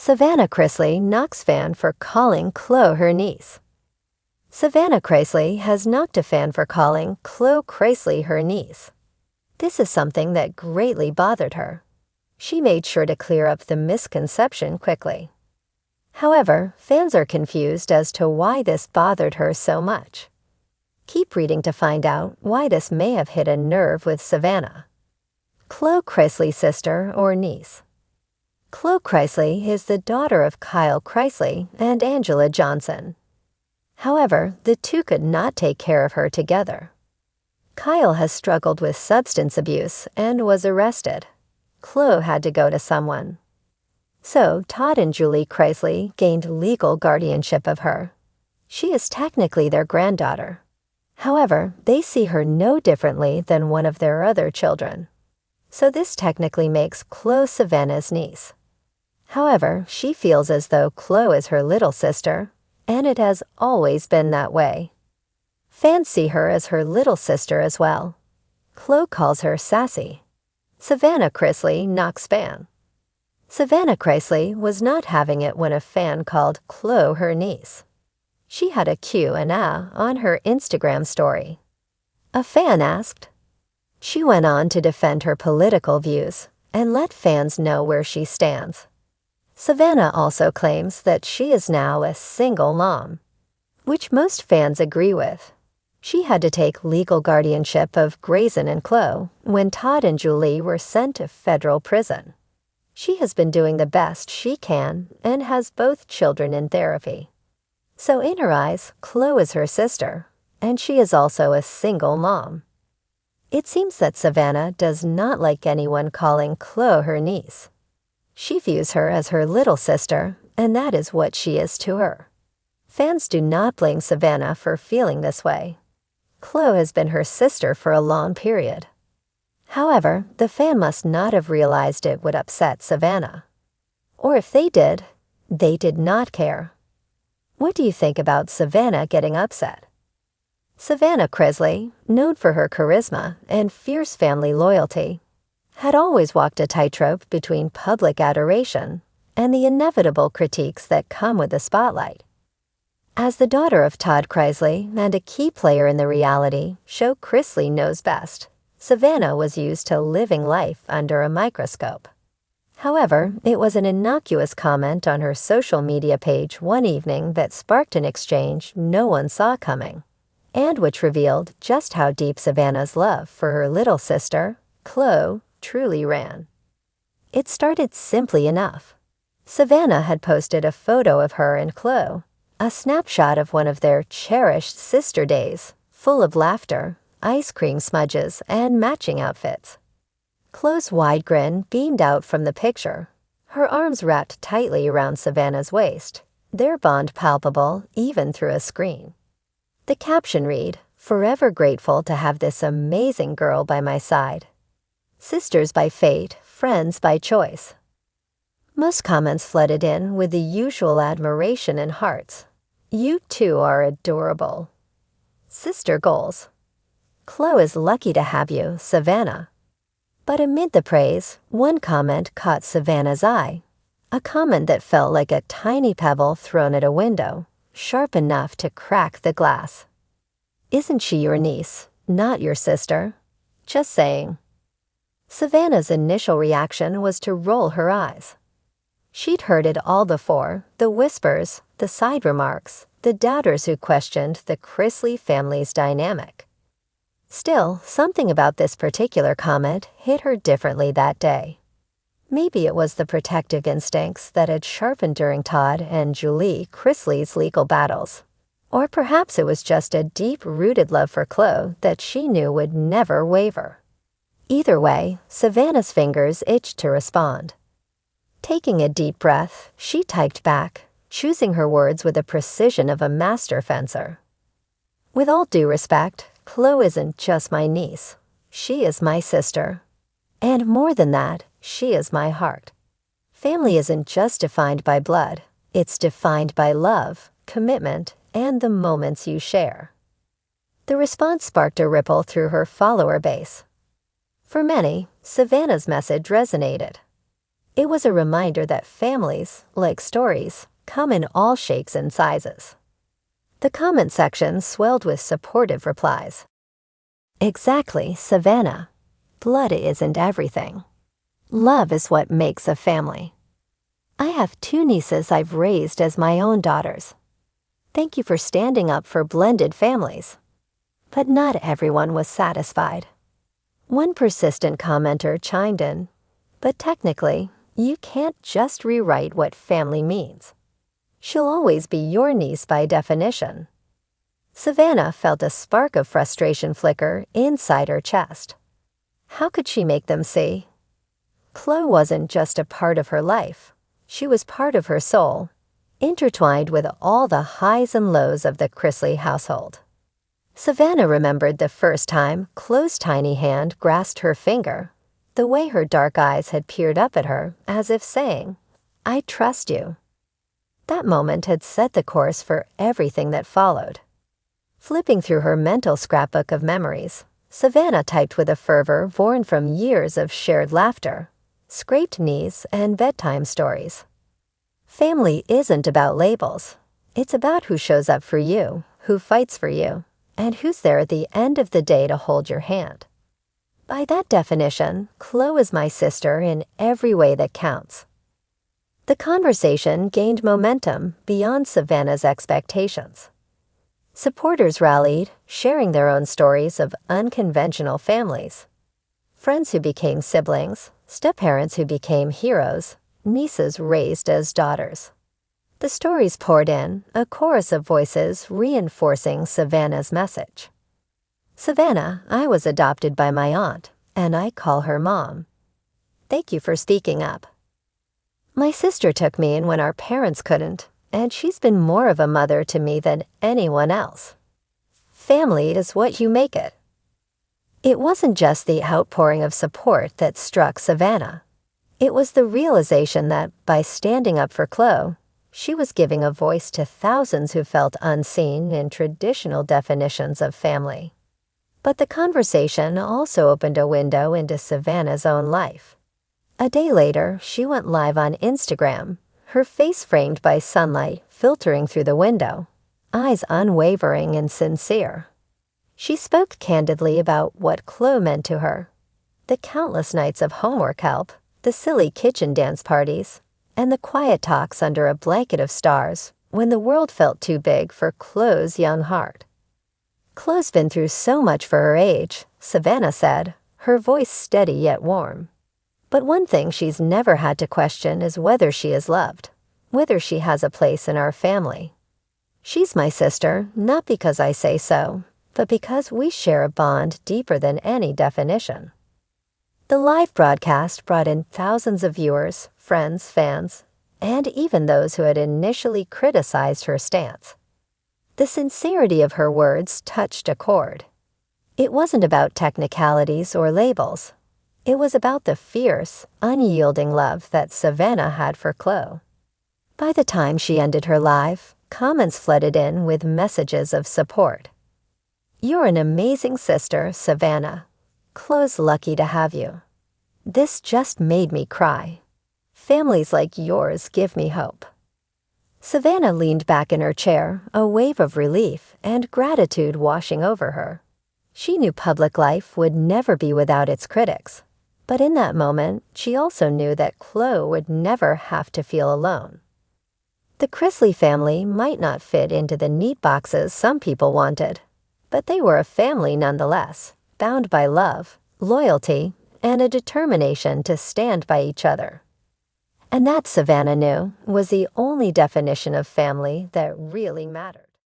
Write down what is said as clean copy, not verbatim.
Savannah Chrisley knocks fan for calling Khloe her niece. Savannah Chrisley has knocked a fan for calling Khloe Chrisley her niece. This is something that greatly bothered her. She made sure to clear up the misconception quickly. However, fans are confused as to why this bothered her so much. Keep reading to find out why this may have hit a nerve with Savannah. Khloe Chrisley's sister or niece. Khloe Chrisley is the daughter of Kyle Chrisley and Angela Johnson. However, the two could not take care of her together. Kyle has struggled with substance abuse and was arrested. Khloe had to go to someone. So Todd and Julie Chrisley gained legal guardianship of her. She is technically their granddaughter. However, they see her no differently than one of their other children. So this technically makes Khloe Savannah's niece. However, she feels as though Khloe is her little sister, and it has always been that way. Fans see her as her little sister as well. Khloe calls her sassy. Savannah Chrisley knocks fan. Savannah Chrisley was not having it when a fan called Khloe her niece. She had a Q&A on her Instagram story. A fan asked. She went on to defend her political views and let fans know where she stands. Savannah also claims that she is now a single mom, which most fans agree with. She had to take legal guardianship of Grayson and Khloe when Todd and Julie were sent to federal prison. She has been doing the best she can and has both children in therapy. So in her eyes, Khloe is her sister, and she is also a single mom. It seems that Savannah does not like anyone calling Khloe her niece. She views her as her little sister, and that is what she is to her. Fans do not blame Savannah for feeling this way. Khloe has been her sister for a long period. However, the fan must not have realized it would upset Savannah. Or if they did not care. What do you think about Savannah getting upset? Savannah Chrisley, known for her charisma and fierce family loyalty, had always walked a tightrope between public adoration and the inevitable critiques that come with the spotlight. As the daughter of Todd Chrisley and a key player in the reality show Chrisley Knows Best, Savannah was used to living life under a microscope. However, it was an innocuous comment on her social media page one evening that sparked an exchange no one saw coming, and which revealed just how deep Savannah's love for her little sister, Khloe, truly ran. It started simply enough. Savannah had posted a photo of her and Khloe, a snapshot of one of their cherished sister days, full of laughter, ice cream smudges, and matching outfits. Khloe's wide grin beamed out from the picture, her arms wrapped tightly around Savannah's waist, their bond palpable even through a screen. The caption read, "Forever grateful to have this amazing girl by my side. Sisters by fate, friends by choice." Most comments flooded in with the usual admiration and hearts. "You two are adorable." "Sister goals." "Khloe is lucky to have you, Savannah." But amid the praise, one comment caught Savannah's eye, a comment that felt like a tiny pebble thrown at a window, sharp enough to crack the glass. "Isn't she your niece, not your sister? Just saying." Savannah's initial reaction was to roll her eyes. She'd heard it all before, the whispers, the side remarks, the doubters who questioned the Chrisley family's dynamic. Still, something about this particular comment hit her differently that day. Maybe it was the protective instincts that had sharpened during Todd and Julie Chrisley's legal battles. Or perhaps it was just a deep-rooted love for Khloe that she knew would never waver. Either way, Savannah's fingers itched to respond. Taking a deep breath, she typed back, choosing her words with the precision of a master fencer. "With all due respect, Khloe isn't just my niece. She is my sister. And more than that, she is my heart. Family isn't just defined by blood. It's defined by love, commitment, and the moments you share." The response sparked a ripple through her follower base. For many, Savannah's message resonated. It was a reminder that families, like stories, come in all shapes and sizes. The comment section swelled with supportive replies. Exactly, Savannah. Blood isn't everything. Love is what makes a family. I have 2 nieces I've raised as my own daughters. Thank you for standing up for blended families. But not everyone was satisfied. One persistent commenter chimed in, but technically, you can't just rewrite what family means. She'll always be your niece by definition. Savannah felt a spark of frustration flicker inside her chest. How could she make them see? Chloe wasn't just a part of her life. She was part of her soul, intertwined with all the highs and lows of the Chrisley household. Savannah remembered the first time Chloe's tiny hand grasped her finger, the way her dark eyes had peered up at her as if saying, "I trust you." That moment had set the course for everything that followed. Flipping through her mental scrapbook of memories, Savannah typed with a fervor born from years of shared laughter, scraped knees, and bedtime stories. Family isn't about labels. It's about who shows up for you, who fights for you, and who's there at the end of the day to hold your hand. By that definition, Chloe is my sister in every way that counts. The conversation gained momentum beyond Savannah's expectations. Supporters rallied, sharing their own stories of unconventional families. Friends who became siblings, step-parents who became heroes, nieces raised as daughters. The stories poured in, a chorus of voices reinforcing Savannah's message. Savannah, I was adopted by my aunt, and I call her Mom. Thank you for speaking up. My sister took me in when our parents couldn't, and she's been more of a mother to me than anyone else. Family is what you make it. It wasn't just the outpouring of support that struck Savannah. It was the realization that, by standing up for Chloe, she was giving a voice to thousands who felt unseen in traditional definitions of family. But the conversation also opened a window into Savannah's own life. A day later, she went live on Instagram, her face framed by sunlight filtering through the window, eyes unwavering and sincere. She spoke candidly about what Chloe meant to her, the countless nights of homework help, the silly kitchen dance parties, and the quiet talks under a blanket of stars when the world felt too big for Chloe's young heart. Chloe's been through so much for her age, Savannah said, her voice steady yet warm. But one thing she's never had to question is whether she is loved, whether she has a place in our family. She's my sister, not because I say so, but because we share a bond deeper than any definition. The live broadcast brought in thousands of viewers, friends, fans, and even those who had initially criticized her stance. The sincerity of her words touched a chord. It wasn't about technicalities or labels. It was about the fierce, unyielding love that Savannah had for Chloe. By the time she ended her live, comments flooded in with messages of support. You're an amazing sister, Savannah. Chloe's lucky to have you. This just made me cry. Families like yours give me hope. Savannah leaned back in her chair, a wave of relief and gratitude washing over her. She knew public life would never be without its critics, but in that moment, she also knew that Chloe would never have to feel alone. The Chrisley family might not fit into the neat boxes some people wanted, but they were a family nonetheless, bound by love, loyalty, and a determination to stand by each other. And that, Savannah knew, was the only definition of family that really mattered.